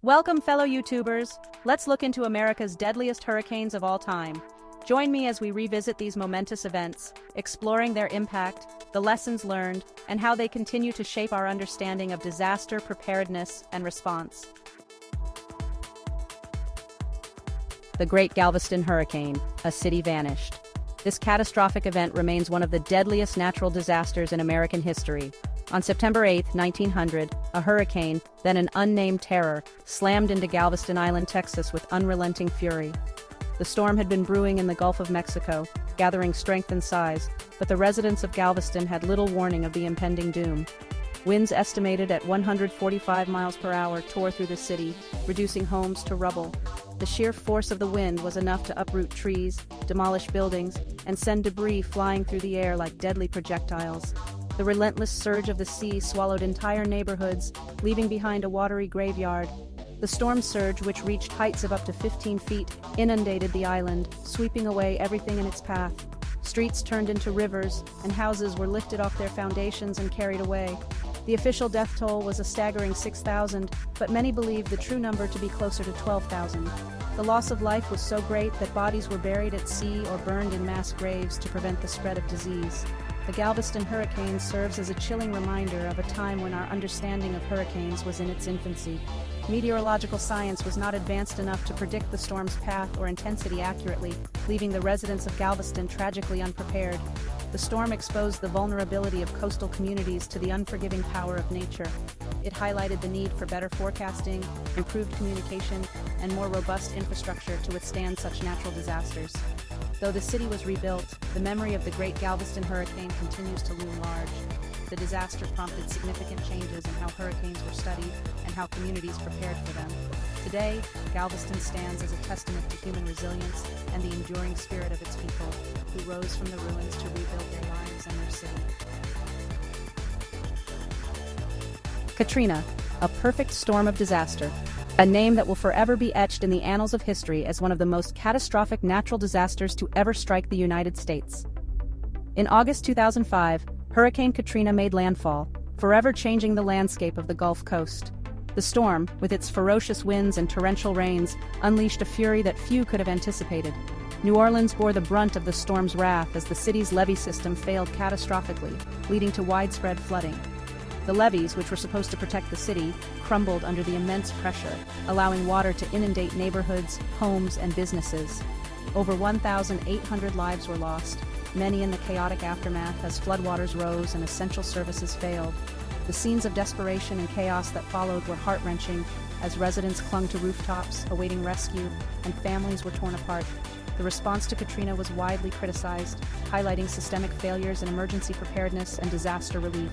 Welcome, fellow YouTubers. Let's look into America's deadliest hurricanes of all time. Join me as we revisit these momentous events, exploring their impact, the lessons learned, and how they continue to shape our understanding of disaster preparedness and response. The Great Galveston Hurricane, a city vanished. This catastrophic event remains one of the deadliest natural disasters in American history. On September 8, 1900, a hurricane, then an unnamed terror, slammed into Galveston Island, Texas with unrelenting fury. The storm had been brewing in the Gulf of Mexico, gathering strength and size, but the residents of Galveston had little warning of the impending doom. Winds estimated at 145 miles per hour tore through the city, reducing homes to rubble. The sheer force of the wind was enough to uproot trees, demolish buildings, and send debris flying through the air like deadly projectiles. The relentless surge of the sea swallowed entire neighborhoods, leaving behind a watery graveyard. The storm surge, which reached heights of up to 15 feet, inundated the island, sweeping away everything in its path. Streets turned into rivers, and houses were lifted off their foundations and carried away. The official death toll was a staggering 6,000, but many believe the true number to be closer to 12,000. The loss of life was so great that bodies were buried at sea or burned in mass graves to prevent the spread of disease. The Galveston Hurricane serves as a chilling reminder of a time when our understanding of hurricanes was in its infancy. Meteorological science was not advanced enough to predict the storm's path or intensity accurately, leaving the residents of Galveston tragically unprepared. The storm exposed the vulnerability of coastal communities to the unforgiving power of nature. It highlighted the need for better forecasting, improved communication, and more robust infrastructure to withstand such natural disasters. Though the city was rebuilt, the memory of the Great Galveston Hurricane continues to loom large. The disaster prompted significant changes in how hurricanes were studied and how communities prepared for them. Today, Galveston stands as a testament to human resilience and the enduring spirit of its people, who rose from the ruins to rebuild their lives and their city. Katrina, a perfect storm of disaster. A name that will forever be etched in the annals of history as one of the most catastrophic natural disasters to ever strike the United States. In August 2005, Hurricane Katrina made landfall, forever changing the landscape of the Gulf Coast. The storm, with its ferocious winds and torrential rains, unleashed a fury that few could have anticipated. New Orleans bore the brunt of the storm's wrath as the city's levee system failed catastrophically, leading to widespread flooding. The levees, which were supposed to protect the city, crumbled under the immense pressure, allowing water to inundate neighborhoods, homes, and businesses. Over 1,800 lives were lost, many in the chaotic aftermath as floodwaters rose and essential services failed. The scenes of desperation and chaos that followed were heart-wrenching as residents clung to rooftops, awaiting rescue, and families were torn apart. The response to Katrina was widely criticized, highlighting systemic failures in emergency preparedness and disaster relief.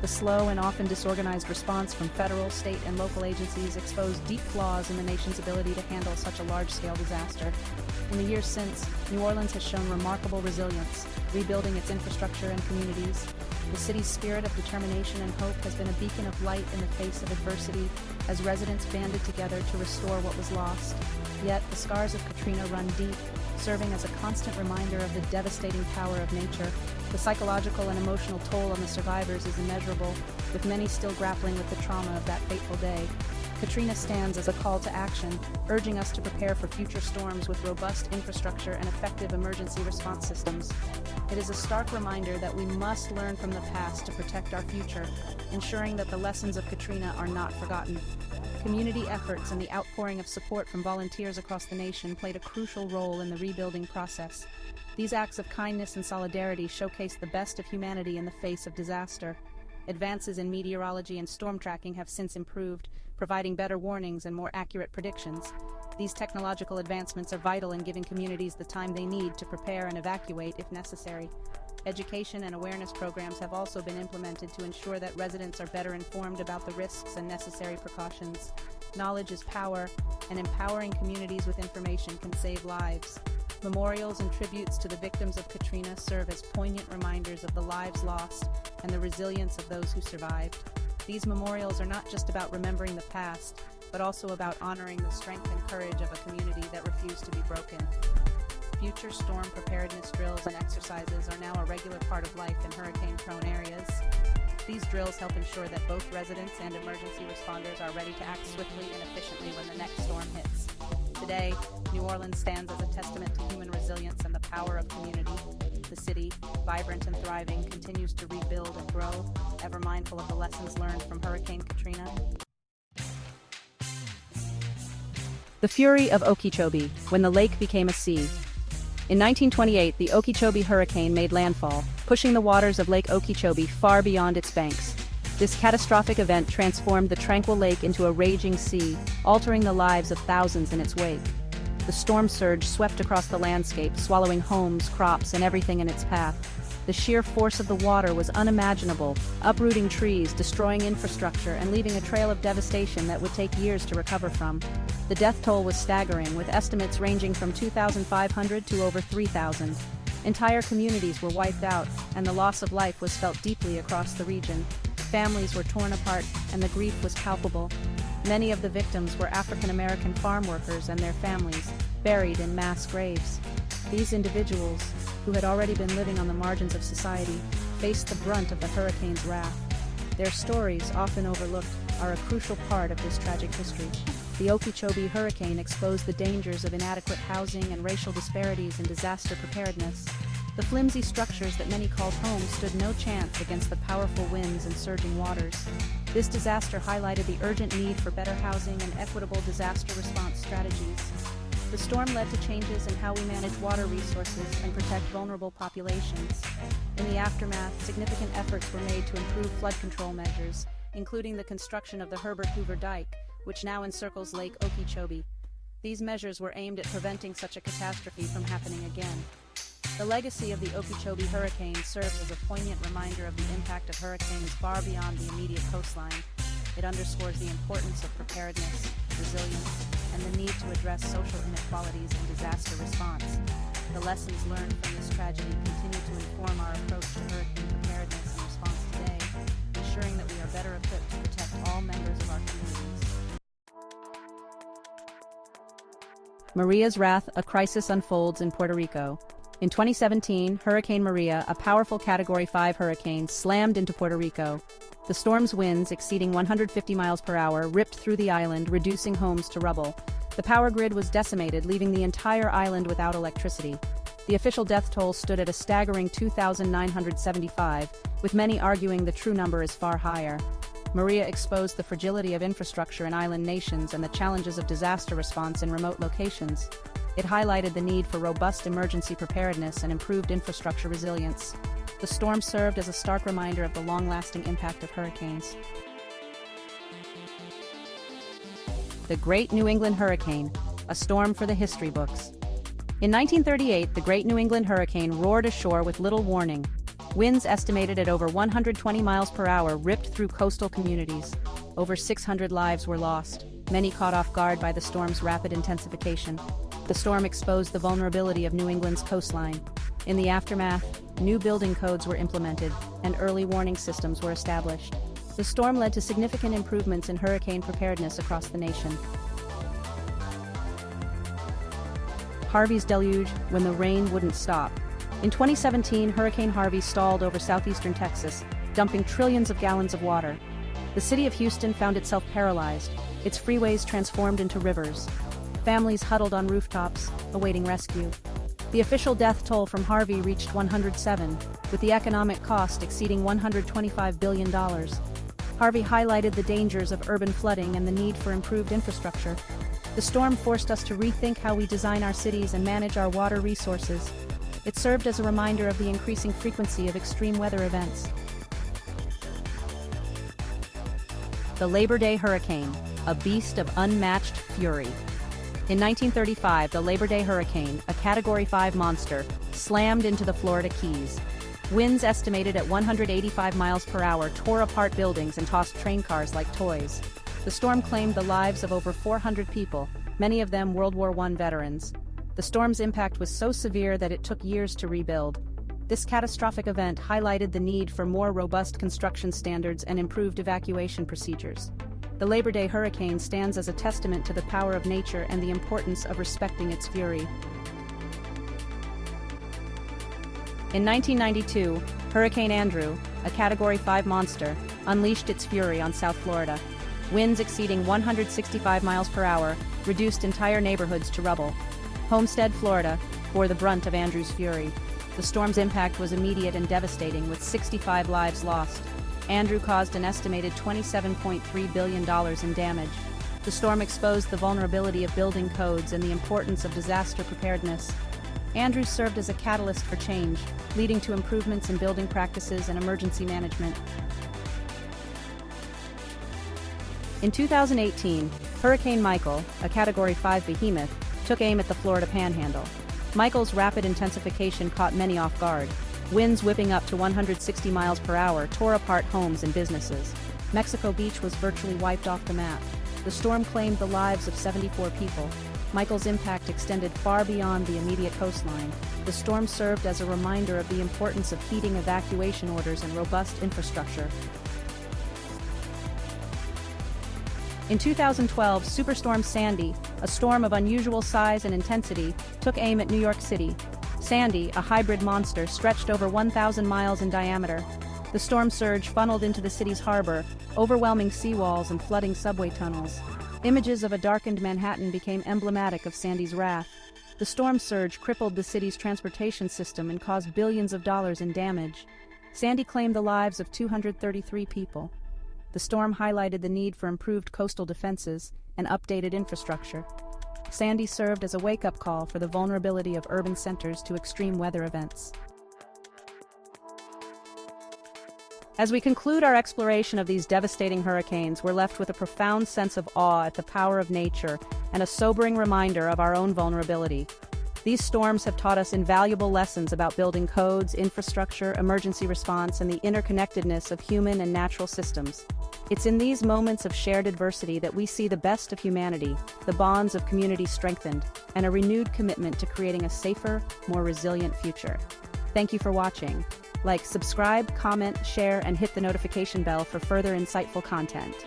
The slow and often disorganized response from federal, state, and local agencies exposed deep flaws in the nation's ability to handle such a large-scale disaster. In the years since, New Orleans has shown remarkable resilience, rebuilding its infrastructure and communities. The city's spirit of determination and hope has been a beacon of light in the face of adversity as residents banded together to restore what was lost. Yet, the scars of Katrina run deep, serving as a constant reminder of the devastating power of nature. The psychological and emotional toll on the survivors is immeasurable, with many still grappling with the trauma of that fateful day. Katrina stands as a call to action, urging us to prepare for future storms with robust infrastructure and effective emergency response systems. It is a stark reminder that we must learn from the past to protect our future, ensuring that the lessons of Katrina are not forgotten. Community efforts and the outpouring of support from volunteers across the nation played a crucial role in the rebuilding process. These acts of kindness and solidarity showcase the best of humanity in the face of disaster. Advances in meteorology and storm tracking have since improved, providing better warnings and more accurate predictions. These technological advancements are vital in giving communities the time they need to prepare and evacuate if necessary. Education and awareness programs have also been implemented to ensure that residents are better informed about the risks and necessary precautions. Knowledge is power, and empowering communities with information can save lives. Memorials and tributes to the victims of Katrina serve as poignant reminders of the lives lost and the resilience of those who survived. These memorials are not just about remembering the past, but also about honoring the strength and courage of a community that refused to be broken. Future storm preparedness drills and exercises are now a regular part of life in hurricane-prone areas. These drills help ensure that both residents and emergency responders are ready to act swiftly and efficiently when the next storm hits. Today, New Orleans stands as a testament to human resilience and the power of community. The city, vibrant and thriving, continues to rebuild and grow, ever mindful of the lessons learned from Hurricane Katrina. The fury of Okeechobee, when the lake became a sea. In 1928, the Okeechobee Hurricane made landfall, pushing the waters of Lake Okeechobee far beyond its banks. This catastrophic event transformed the tranquil lake into a raging sea, altering the lives of thousands in its wake. The storm surge swept across the landscape, swallowing homes, crops, and everything in its path. The sheer force of the water was unimaginable, uprooting trees, destroying infrastructure, and leaving a trail of devastation that would take years to recover from. The death toll was staggering, with estimates ranging from 2,500 to over 3,000. Entire communities were wiped out, and the loss of life was felt deeply across the region. Families were torn apart, and the grief was palpable. Many of the victims were African American farm workers and their families, buried in mass graves. These individuals, who had already been living on the margins of society, faced the brunt of the hurricane's wrath. Their stories, often overlooked, are a crucial part of this tragic history. The Okeechobee Hurricane exposed the dangers of inadequate housing and racial disparities in disaster preparedness. The flimsy structures that many called home stood no chance against the powerful winds and surging waters. This disaster highlighted the urgent need for better housing and equitable disaster response strategies. The storm led to changes in how we manage water resources and protect vulnerable populations. In the aftermath, significant efforts were made to improve flood control measures, including the construction of the Herbert Hoover Dike, which now encircles Lake Okeechobee. These measures were aimed at preventing such a catastrophe from happening again. The legacy of the Okeechobee Hurricane serves as a poignant reminder of the impact of hurricanes far beyond the immediate coastline. It underscores the importance of preparedness, resilience, and the need to address social inequalities in disaster response. The lessons learned from this tragedy continue to inform our approach to hurricane preparedness and response today, ensuring that we are better equipped to protect all members of our communities. Maria's wrath, a crisis unfolds in Puerto Rico. In 2017, Hurricane Maria, a powerful Category 5 hurricane, slammed into Puerto Rico. The storm's winds, exceeding 150 miles per hour, ripped through the island, reducing homes to rubble. The power grid was decimated, leaving the entire island without electricity. The official death toll stood at a staggering 2,975, with many arguing the true number is far higher. Maria exposed the fragility of infrastructure in island nations and the challenges of disaster response in remote locations. It highlighted the need for robust emergency preparedness and improved infrastructure resilience. The storm served as a stark reminder of the long-lasting impact of hurricanes. The Great New England Hurricane, a storm for the history books. In 1938, the Great New England Hurricane roared ashore with little warning. Winds estimated at over 120 miles per hour ripped through coastal communities. Over 600 lives were lost, many caught off guard by the storm's rapid intensification. The storm exposed the vulnerability of New England's coastline. In the aftermath, new building codes were implemented, and early warning systems were established. The storm led to significant improvements in hurricane preparedness across the nation. Harvey's deluge, when the rain wouldn't stop. In 2017, Hurricane Harvey stalled over southeastern Texas, dumping trillions of gallons of water. The city of Houston found itself paralyzed, its freeways transformed into rivers. Families huddled on rooftops, awaiting rescue. The official death toll from Harvey reached 107, with the economic cost exceeding $125 billion. Harvey highlighted the dangers of urban flooding and the need for improved infrastructure. The storm forced us to rethink how we design our cities and manage our water resources. It served as a reminder of the increasing frequency of extreme weather events. The Labor Day Hurricane, a beast of unmatched fury. In 1935, the Labor Day Hurricane, a Category 5 monster, slammed into the Florida Keys. Winds estimated at 185 miles per hour tore apart buildings and tossed train cars like toys. The storm claimed the lives of over 400 people, many of them World War I veterans. The storm's impact was so severe that it took years to rebuild. This catastrophic event highlighted the need for more robust construction standards and improved evacuation procedures. The Labor Day Hurricane stands as a testament to the power of nature and the importance of respecting its fury. In 1992, Hurricane Andrew, a Category 5 monster, unleashed its fury on South Florida. Winds exceeding 165 miles per hour reduced entire neighborhoods to rubble. Homestead, Florida, bore the brunt of Andrew's fury. The storm's impact was immediate and devastating, with 65 lives lost. Andrew caused an estimated $27.3 billion in damage. The storm exposed the vulnerability of building codes and the importance of disaster preparedness. Andrew served as a catalyst for change, leading to improvements in building practices and emergency management. In 2018, Hurricane Michael, a Category 5 behemoth, took aim at the Florida Panhandle. Michael's rapid intensification caught many off guard. Winds whipping up to 160 miles per hour tore apart homes and businesses. Mexico Beach was virtually wiped off the map. The storm claimed the lives of 74 people. Michael's impact extended far beyond the immediate coastline. The storm served as a reminder of the importance of heeding evacuation orders and robust infrastructure. In 2012, Superstorm Sandy, a storm of unusual size and intensity, took aim at New York City. Sandy, a hybrid monster, stretched over 1,000 miles in diameter. The storm surge funneled into the city's harbor, overwhelming seawalls and flooding subway tunnels. Images of a darkened Manhattan became emblematic of Sandy's wrath. The storm surge crippled the city's transportation system and caused billions of dollars in damage. Sandy claimed the lives of 233 people. The storm highlighted the need for improved coastal defenses and updated infrastructure. Sandy served as a wake-up call for the vulnerability of urban centers to extreme weather events. As we conclude our exploration of these devastating hurricanes, we're left with a profound sense of awe at the power of nature and a sobering reminder of our own vulnerability. These storms have taught us invaluable lessons about building codes, infrastructure, emergency response, and the interconnectedness of human and natural systems. It's in these moments of shared adversity that we see the best of humanity, the bonds of community strengthened, and a renewed commitment to creating a safer, more resilient future. Thank you for watching. Like, subscribe, comment, share, and hit the notification bell for further insightful content.